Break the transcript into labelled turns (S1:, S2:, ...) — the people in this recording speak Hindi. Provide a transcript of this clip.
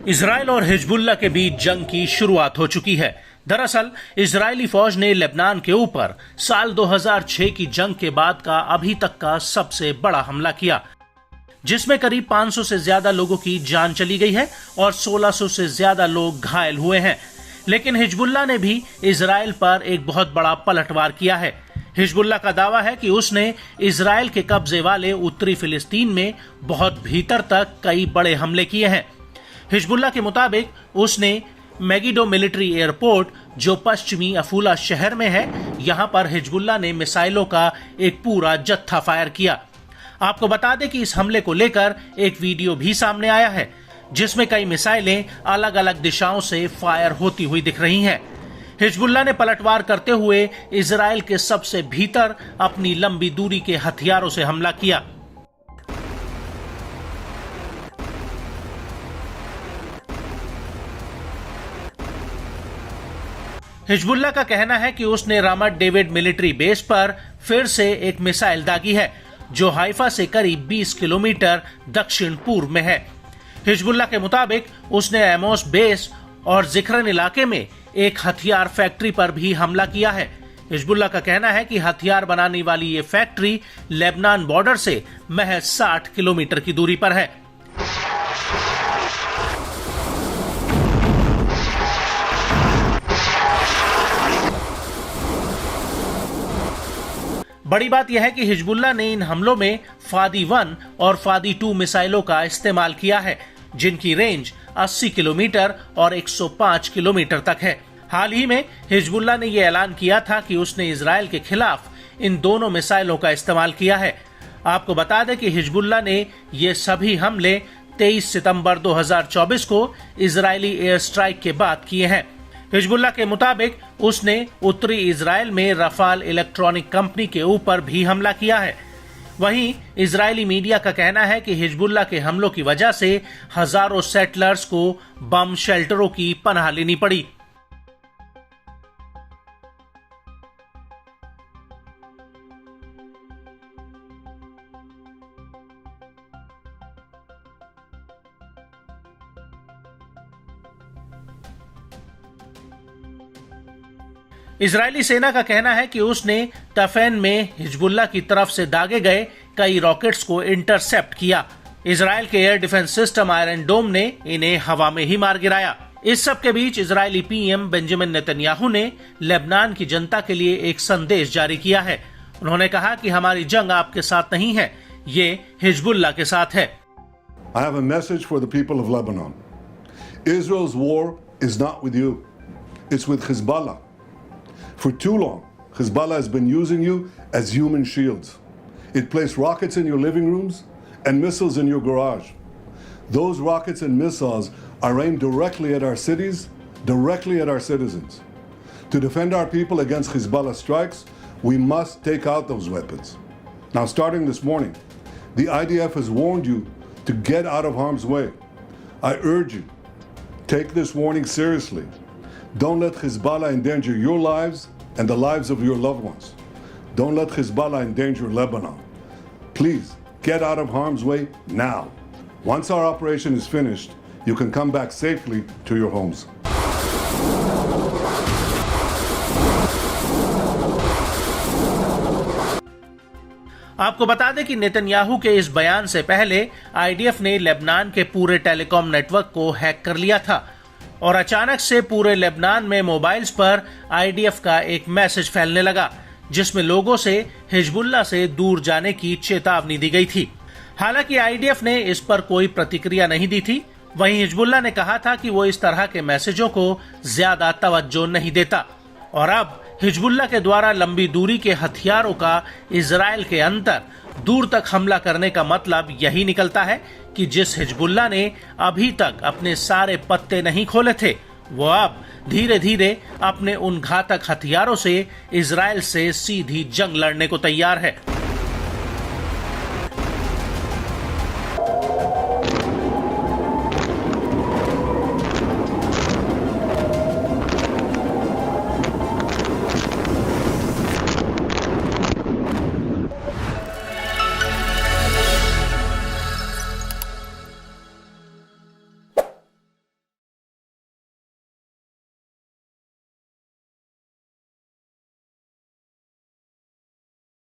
S1: इजराइल और हिजबुल्लाह के बीच जंग की शुरुआत हो चुकी है। दरअसल इजरायली फौज ने लेबनान के ऊपर साल 2006 की जंग के बाद का अभी तक का सबसे बड़ा हमला किया, जिसमें करीब 500 से ज्यादा लोगों की जान चली गई है और 1600 से ज्यादा लोग घायल हुए हैं। लेकिन हिजबुल्लाह ने भी इजराइल पर एक बहुत बड़ा पलटवार किया है। हिजबुल्लाह का दावा है कि उसने इजराइल के कब्जे वाले उत्तरी फिलिस्तीन में बहुत भीतर तक कई बड़े हमले किए हैं। हिजबुल्लाह के मुताबिक उसने मेगिडो मिलिट्री एयरपोर्ट, जो पश्चिमी अफूला शहर में है, यहां पर हिजबुल्लाह ने मिसाइलों का एक पूरा जत्था फायर किया। आपको बता दें कि इस हमले को लेकर एक वीडियो भी सामने आया है, जिसमें कई मिसाइलें अलग अलग दिशाओं से फायर होती हुई दिख रही हैं। हिजबुल्लाह ने पलटवार करते हुए इजराइल के सबसे भीतर अपनी लंबी दूरी के हथियारों से हमला किया। हिजबुल्लाह का कहना है कि उसने रामत डेविड मिलिट्री बेस पर फिर से एक मिसाइल दागी है, जो हाइफा से करीब 20 किलोमीटर दक्षिण पूर्व में है। हिजबुल्लाह के मुताबिक उसने एमोस बेस और जिक्रन इलाके में एक हथियार फैक्ट्री पर भी हमला किया है। हिजबुल्लाह का कहना है कि हथियार बनाने वाली ये फैक्ट्री लेबनान बॉर्डर से महज 60 किलोमीटर की दूरी पर है। बड़ी बात यह है कि हिजबुल्लाह ने इन हमलों में फादी 1 और फादी 2 मिसाइलों का इस्तेमाल किया है, जिनकी रेंज 80 किलोमीटर और 105 किलोमीटर तक है। हाल ही में हिजबुल्लाह ने यह ऐलान किया था कि उसने इजराइल के खिलाफ इन दोनों मिसाइलों का इस्तेमाल किया है। आपको बता दें कि हिजबुल्लाह ने ये सभी हमले 23 सितंबर 2024 को इजरायली एयर स्ट्राइक के बाद किए हैं। हिजबुल्लाह के मुताबिक उसने उत्तरी इजराइल में रफाल इलेक्ट्रॉनिक कंपनी के ऊपर भी हमला किया है। वहीं इजरायली मीडिया का कहना है कि हिजबुल्लाह के हमलों की वजह से हजारों सेटलर्स को बम शेल्टरों की पनाह लेनी पड़ी। इजरायली सेना का कहना है कि उसने तफेन में हिजबुल्लाह की तरफ से दागे गए कई रॉकेट्स को इंटरसेप्ट किया। इजराइल के एयर डिफेंस सिस्टम आयरन डोम ने इन्हें हवा में ही मार गिराया। इस सब के बीच इजरायली पीएम बेंजामिन नेतन्याहू ने लेबनान की जनता के लिए एक संदेश जारी किया है। उन्होंने कहा कि हमारी जंग आपके साथ नहीं है, ये हिजबुल्लाह के साथ है।
S2: I have a message for the people of Lebanon. Israel's war is not with you. It's with Hezbollah. For too long, Hezbollah has been using you as human shields. It placed rockets in your living rooms and missiles in your garage. Those rockets and missiles are aimed directly at our cities, directly at our citizens. To defend our people against Hezbollah strikes, we must take out those weapons. Now, starting this morning, the IDF has warned you to get out of harm's way. I urge you, take this warning seriously. Don't let Hezbollah endanger your lives and the lives of your loved ones. Don't let Hezbollah endanger Lebanon. Please get out of harm's way now. Once our operation is finished, you can come back safely to your homes.
S1: आपको बता दें कि नेतन्याहू के इस बयान से पहले आईडीएफ ने लेबनान के पूरे टेलीकॉम नेटवर्क को हैक कर लिया था और अचानक से पूरे लेबनान में मोबाइल्स पर आईडीएफ का एक मैसेज फैलने लगा, जिसमें लोगों से हिजबुल्लाह से दूर जाने की चेतावनी दी गई थी। हालांकि आईडीएफ ने इस पर कोई प्रतिक्रिया नहीं दी थी। वहीं हिजबुल्लाह ने कहा था कि वो इस तरह के मैसेजों को ज्यादा तवज्जो नहीं देता और अब हिजबुल्लाह के द्वारा लंबी दूरी के हथियारों का इजराइल के अंदर दूर तक हमला करने का मतलब यही निकलता है कि जिस हिजबुल्लाह ने अभी तक अपने सारे पत्ते नहीं खोले थे, वो अब धीरे धीरे अपने उन घातक हथियारों से इजराइल से सीधी जंग लड़ने को तैयार है।